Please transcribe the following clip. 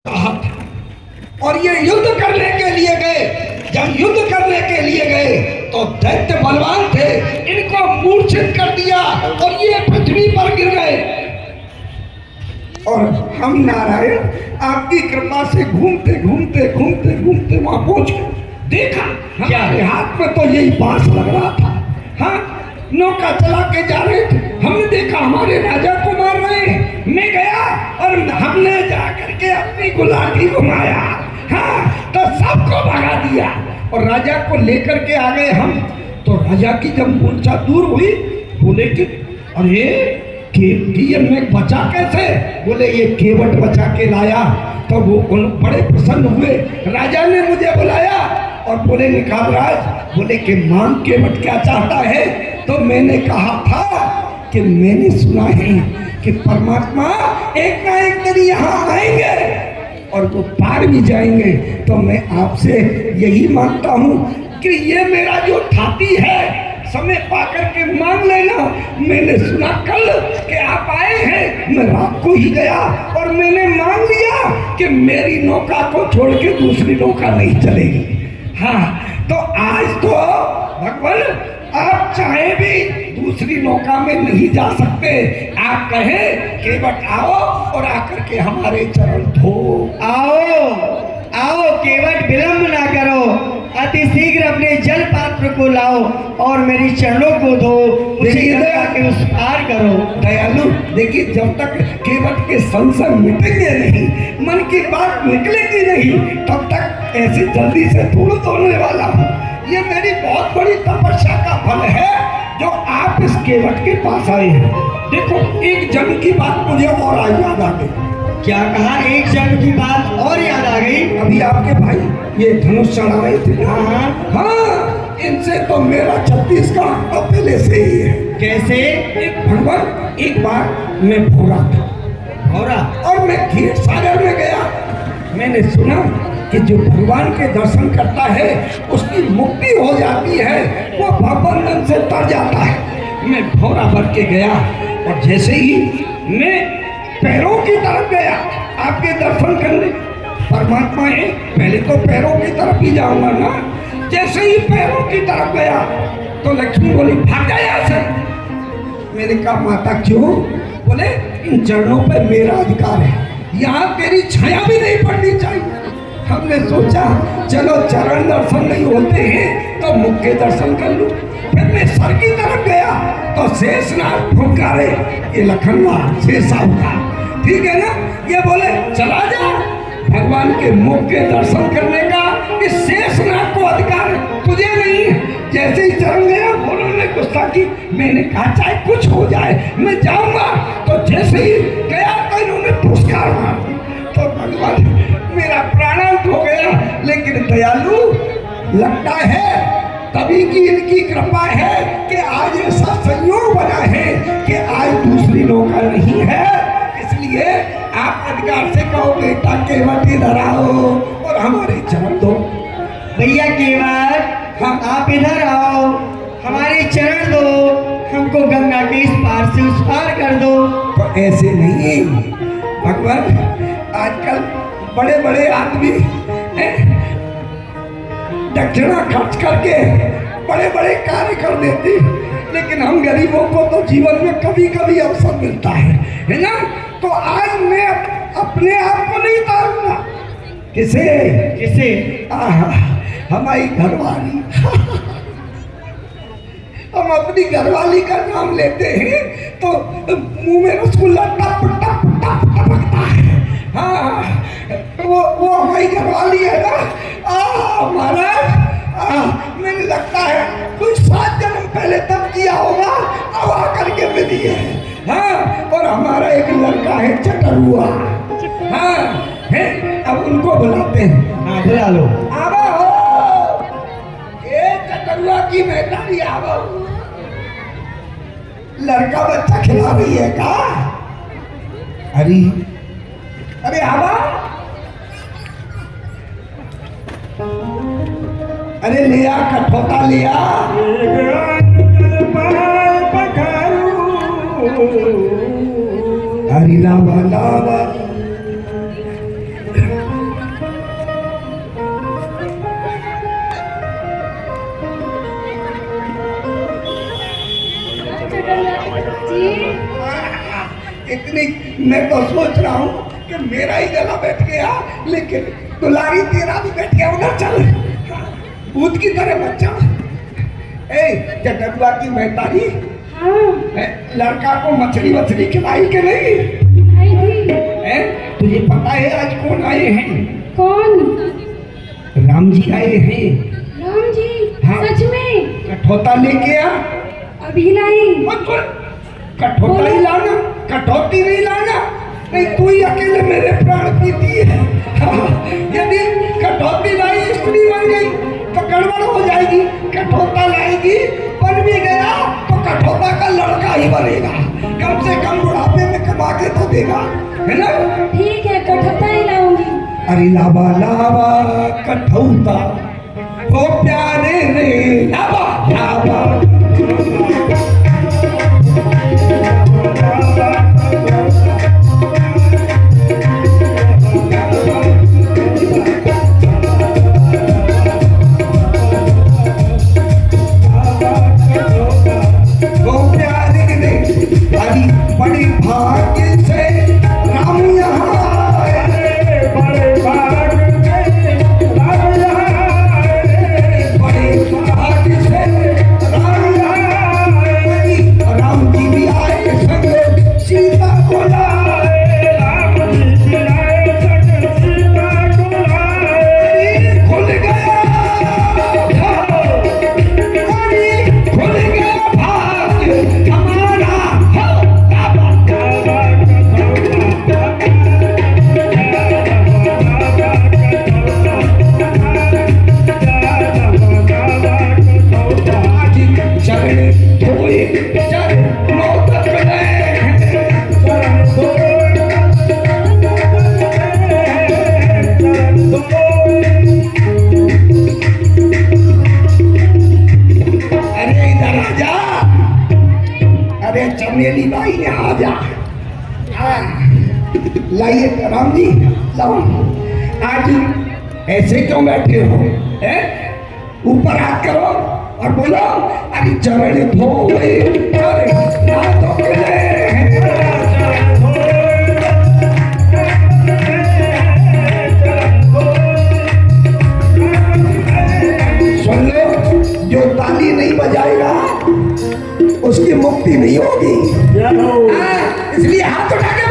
और ये युद्ध करने के लिए गए। जब युद्ध करने के लिए गए तो दैत्य बलवान थे, इनको मूर्छित कर दिया और ये पृथ्वी पर गिर गए। और हम नारायण आपकी कृपा से घूमते घूमते घूमते घूमते वहां पहुंच गए। देखा हमारे हाथ में तो यही बांस लग रहा था। हाँ, नौका चला के जा रहे थे, हमने देखा हमारे राजा को मार रहे हैं। मैं गया और हमने जा करके अपनी गुलाटी घुमाया। हाँ, तो सबको भगा दिया और राजा को लेकर के आ गए हम। तो राजा की जब मूर्छा दूर हुई, बोले कि अरे ये मैं बचा कैसे? बोले ये केवट बचा के लाया। तो वो बड़े प्रसन्न हुए। राजा ने मुझे बुलाया और बोले निकाल राज, बोले कि मांग केवट क्या चाहता है? तो मैंने कहा था कि मैंने सुना है कि परमात्मा एक ना एक दिन यहाँ आएंगे और वो पार भी जाएंगे। तो मैं आपसे यही मांगता हूँ कि ये मेरा जो ठाती है समय पाकर के मांग लेना। मैंने सुना कल कि आप आए हैं, मैं रात को ही गया और मैंने मांग लिया कि मेरी नौका को छोड़ के दूसरी नौका नहीं चलेगी। हाँ, तो आज तो भगवान आप चाहे भी दूसरी नौका में नहीं जा सकते। आप कहें केवट आओ और आकर के हमारे चरण धो। आओ आओ केवट, विलंब ना करो, अति शीघ्र अपने जल पात्र को लाओ और मेरी चरणों को धो, मुझे गंगा के उस पार करो। दयालु देखिए, जब तक केवट के संशय मिटेंगे नहीं, मन की बात निकलेगी नहीं, तब तक ऐसे जल्दी से थोड़ा होने वाला हूँ। ये मेरी बहुत बड़ी तपस्या का फल है जो आप इस केवट के पास आए हैं। देखो, एक जन्म की बात मुझे और याद आ गई। क्या कहा? एक जन्म की बात और याद आ गई? अभी आपके भाई ये धनुष चढ़ा रहे थे। हाँ, इनसे तो मेरा 36 का पहले से ही है। कैसे? एक भगवान, एक बार मैं भौरा था और मैं खीर सागर में गया। मैंने सुना कि जो भगवान के दर्शन करता है उसकी मुक्ति हो जाती है, वो भगवान से तर जाता है। मैं भौरा भर के गया और जैसे ही मैं पैरों की तरफ गया आपके दर्शन करने, परमात्मा है, पहले तो पैरों की तरफ ही जाऊंगा ना। जैसे ही पैरों की तरफ गया तो लक्ष्मी बोली भाग जा यहाँ से। मैंने कहा माता क्यों? बोले इन चरणों पे मेरा अधिकार है, यहाँ तेरी छाया भी नहीं पड़नी चाहिए। हमने सोचा चलो चरण दर्शन नहीं होते हैं तो मुख के दर्शन कर लूं। फिर मैं सर की तरफ गया तो शेषनाग फुंकारे, ये लखनलाल शेषा होता, ठीक है ना? ये बोले चला जा, भगवान के मुख के दर्शन करने का इस शेषनाग को अधिकार तुझे नहीं है। जैसे ही चरण गया उन्होंने गुस्सा की। मैंने कहा चाहे कुछ हो जाए मैं जाऊंगा। तो जैसे ही गया तो इन्होंने पुरस्कार मार दिया। तो भगवान मेरा प्राणांत हो गया। लेकिन दयालु लगता है तभी की इनकी कृपा है कि आज ऐसा संयोग बना है कि आज दूसरी नौका नहीं है। इसलिए आप अधिकार से कहो बेटा केवट इधर आओ और हमारे चरण दो। भैया केवट, हम आप इधर आओ, हमारे चरण दो, हमको गंगा के इस पार से उस पार कर दो। तो ऐसे नहीं भगवान, आजकल बड़े बड़े आदमी दक्षिणा खर्च करके बड़े बड़े कार्य कर देते, लेकिन हम गरीबों को तो जीवन में कभी कभी अवसर मिलता है ना? तो आज मैं अपने आप को नहीं तारूंगा। किसे? किसे? हमारी घरवाली। हम अपनी घरवाली का नाम लेते हैं तो मुंह में रसगुल्ला टप टप टप टपकता है। हाँ, वो हमारी घरवाली है ना। महाराज, मैंने लगता है कोई 7 जन्म पहले तब किया होगा, अब आकर के मिली है। हाँ, और हमारा एक लड़का है चटरुआ। हाँ है, अब उनको बुलाते हैं। हाँ, बुला लो। आवा हो, ये चटरुआ की मेहतारी आवा। लड़का बच्चा खिला रही है का? अरे आवा, अरे लिया कठोता लिया। हरी लावा लावा जी इतनी मैं तो सोच रहा हूँ कि मेरा ही गला बैठ गया, लेकिन दुलारी तेरा भी बैठ गया उधर। चल भूत की तरह बच्चा। ए जगदुआ की महतारी, हाँ लड़का को मछली वछली खिलाई के नहीं? आई थी। है तुझे पता है आज कौन आए हैं? कौन? राम जी आए हैं। राम जी? हाँ। सच में? कठौता लेके आ। अभी लाई। मत बोल। कठौता ही लाना, कठौती नहीं लाना, नहीं तू ही अकेले मेरे प्राण पीती है। हाँ, यदि कठौती लाई स्त्री बन गई तो गड़बड़ हो जाएगी। कठौता लाएगी, बन भी गया तो कठौता का लड़का ही बनेगा। कम से कम बुढ़ापे में कमा के तो देगा, है ना? ठीक है, कठौता ही लाऊंगी। अरे लावा लावा कठौता वो प्यारे रे, लावा लावा बड़ी भाग्य से राम यहाँ आए, बड़े भाग्य से राम यहाँ आए, बड़े भाग्य से राम यहाँ आए। राम जी भी आए संग सीता को लाए, राम जी भी आए संग सीता को लाए। खुल गया खुल गया भाग्य हमारा। चरण धोए चरण मोदक अरे इधर आ जा। अरे चमेली भाई यहाँ आ जा। लाइए राम जी, लाओ। आज ऐसे क्यों बैठे हो? ऊपर हाथ करो और बोलो, अरे चरण धोए चरण नाथों के सुन लो, जो ताली नहीं बजाएगा उसकी मुक्ति नहीं होगी। इसलिए हाथ उठा के